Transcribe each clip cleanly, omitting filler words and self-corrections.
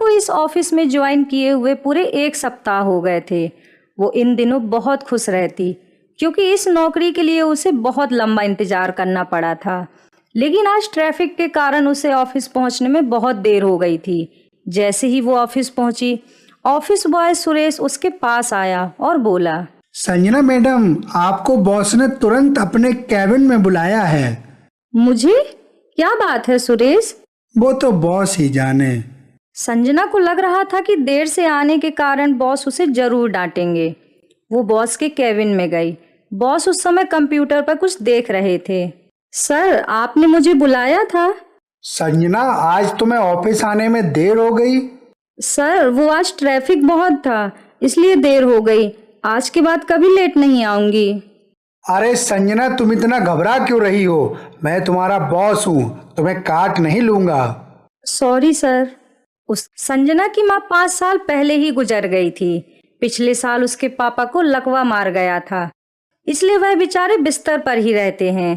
को इस ऑफिस में ज्वाइन किए हुए पूरे 1 सप्ताह हो गए थे। वो इन दिनों बहुत खुश रहती, क्योंकि इस नौकरी के लिए उसे बहुत लंबा इंतजार करना पड़ा था। लेकिन आज ट्रैफिक के कारण उसे ऑफिस पहुंचने में बहुत देर हो गई थी। जैसे ही वो ऑफिस पहुंची, ऑफिस बॉय सुरेश उसके पास आया और बोला, संजना मैडम, आपको बॉस ने तुरंत अपने कैबिन में बुलाया है। मुझे? क्या बात है सुरेश? वो तो बॉस ही जाने। संजना को लग रहा था कि देर से आने के कारण बॉस उसे जरूर डांटेंगे। वो बॉस के केबिन में गई। बॉस उस समय कंप्यूटर पर कुछ देख रहे थे। सर, आपने मुझे बुलाया था? संजना, आज तुम्हें ऑफिस आने में देर हो गई। सर, वो आज ट्रैफिक बहुत था, इसलिए देर हो गई। आज के बाद कभी लेट नहीं आऊंगी। अरे संजना, तुम इतना घबरा क्यों रही हो? मैं तुम्हारा बॉस हूँ, तुम्हें काट नहीं लूंगा। Sorry sir. उस संजना की माँ 5 साल पहले ही गुजर गई थी। पिछले साल उसके पापा को लकवा मार गया था, इसलिए वह बेचारे बिस्तर पर ही रहते हैं।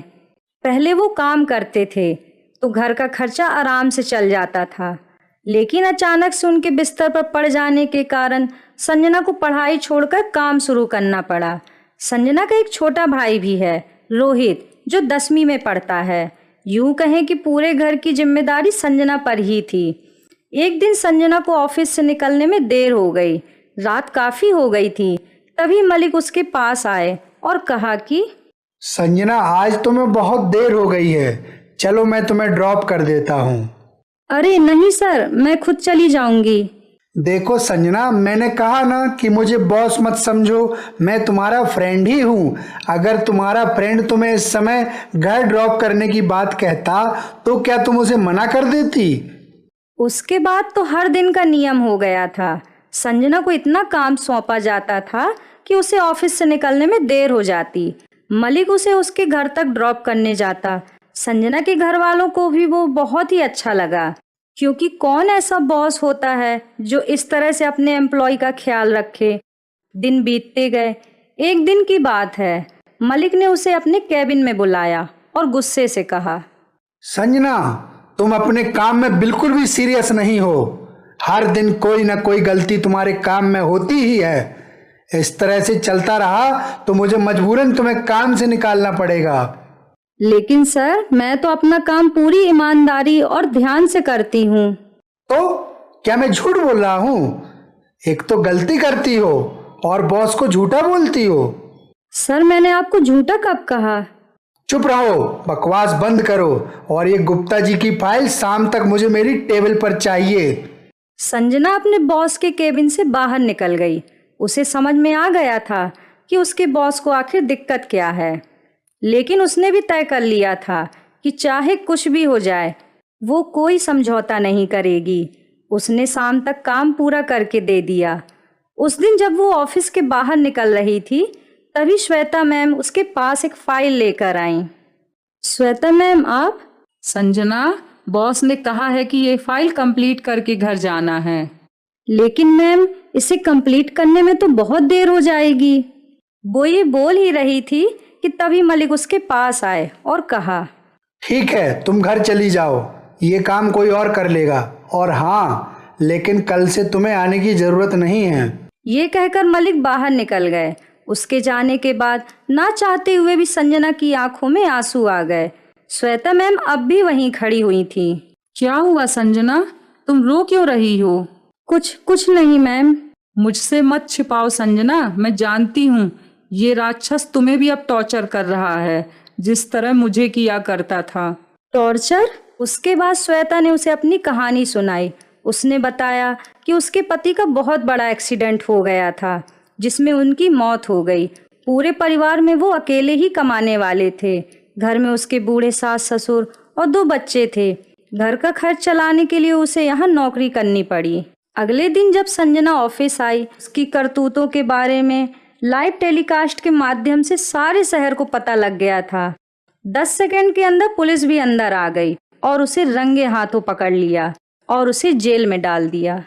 पहले वो काम करते थे तो घर का खर्चा आराम से चल जाता था, लेकिन अचानक से उनके बिस्तर पर पड़ जाने के कारण संजना को पढ़ाई छोड़कर काम शुरू करना पड़ा। संजना का एक छोटा भाई भी है, रोहित, जो 10वीं में पढ़ता है। यूं कहें कि पूरे घर की जिम्मेदारी संजना पर ही थी। एक दिन संजना को ऑफिस से निकलने में देर हो गई। रात काफी हो गई थी। तभी मलिक उसके पास आए और कहा कि संजना, आज तुम्हें बहुत देर हो गई है, चलो मैं तुम्हें ड्रॉप कर देता हूँ। अरे नहीं सर, मैं खुद चली जाऊंगी। देखो संजना, मैंने कहा ना कि मुझे बॉस मत समझो, मैं तुम्हारा फ्रेंड ही हूँ। अगर तुम्हारा फ्रेंड तुम्हें इस समय घर ड्रॉप करने की बात कहता तो क्या तुम उसे मना कर देती? उसके बाद तो हर दिन का नियम हो गया था। संजना को इतना काम सौंपा जाता था कि उसे ऑफिस से निकलने में देर हो जाती। मलिक उसे उसके घर तक ड्रॉप करने जाता। संजना के घर वालों को भी वो बहुत ही अच्छा लगा, क्योंकि कौन ऐसा बॉस होता है जो इस तरह से अपने एम्प्लॉय का ख्याल रखे। दिन बीतते गए। एक दिन की बात है, मलिक ने उसे अपने कैबिन में बुलाया और गुस्से से कहा, संजना, तुम अपने काम में बिल्कुल भी सीरियस नहीं हो। हर दिन कोई ना कोई गलती तुम्हारे काम में होती ही है। इस तरह से चलता रहा तो मुझे मजबूरन तुम्हें काम से निकालना पड़ेगा। लेकिन सर, मैं तो अपना काम पूरी ईमानदारी और ध्यान से करती हूँ। तो क्या मैं झूठ बोल रहा हूँ? एक तो गलती करती हो और बॉस को झूठा बोलती हो। सर, मैंने आपको झूठा कब कहा? चुप रहो, बकवास बंद करो और ये गुप्ता जी की फाइल शाम तक मुझे मेरी टेबल पर चाहिए। संजना अपने बॉस के केबिन से बाहर निकल गई। उसे समझ में आ गया था कि उसके बॉस को आखिर दिक्कत क्या है, लेकिन उसने भी तय कर लिया था कि चाहे कुछ भी हो जाए, वो कोई समझौता नहीं करेगी। उसने शाम तक काम पूरा करके दे दिया। उस दिन जब वो ऑफिस के बाहर निकल रही थी, तभी श्वेता मैम उसके पास एक फाइल लेकर आई। श्वेता मैम, आप? संजना, बॉस ने कहा है कि ये फाइल कंप्लीट करके घर जाना है। लेकिन मैम, इसे कंप्लीट करने में तो बहुत देर हो जाएगी। वो ये बोल ही रही थी कि तभी मलिक उसके पास आए और कहा, ठीक है, तुम घर चली जाओ, ये काम कोई और कर लेगा। और हाँ, लेकिन कल से तुम्हें आने की जरूरत नहीं है। ये कहकर मलिक बाहर निकल गए। उसके जाने के बाद ना चाहते हुए भी संजना की आंखों में आंसू आ गए। श्वेता मैम अब भी वहीं खड़ी हुई थी। क्या हुआ संजना, तुम रो क्यों रही हो? कुछ नहीं मैम। मुझसे मत छिपाओ संजना, मैं जानती हूँ ये राक्षस तुम्हें भी अब टॉर्चर कर रहा है, जिस तरह मुझे किया करता था। टॉर्चर? उसके बाद श्वेता ने उसे अपनी कहानी सुनाई। उसने बताया कि उसके पति का बहुत बड़ा एक्सीडेंट हो गया था, जिसमें उनकी मौत हो गई। पूरे परिवार में वो अकेले ही कमाने वाले थे। घर में उसके बूढ़े सास ससुर और 2 बच्चे थे। घर का खर्च चलाने के लिए उसे यहाँ नौकरी करनी पड़ी। अगले दिन जब संजना ऑफिस आई, उसकी करतूतों के बारे में लाइव टेलीकास्ट के माध्यम से सारे शहर को पता लग गया था। 10 सेकंड के अंदर पुलिस भी अंदर आ गई और उसे रंगे हाथों पकड़ लिया और उसे जेल में डाल दिया।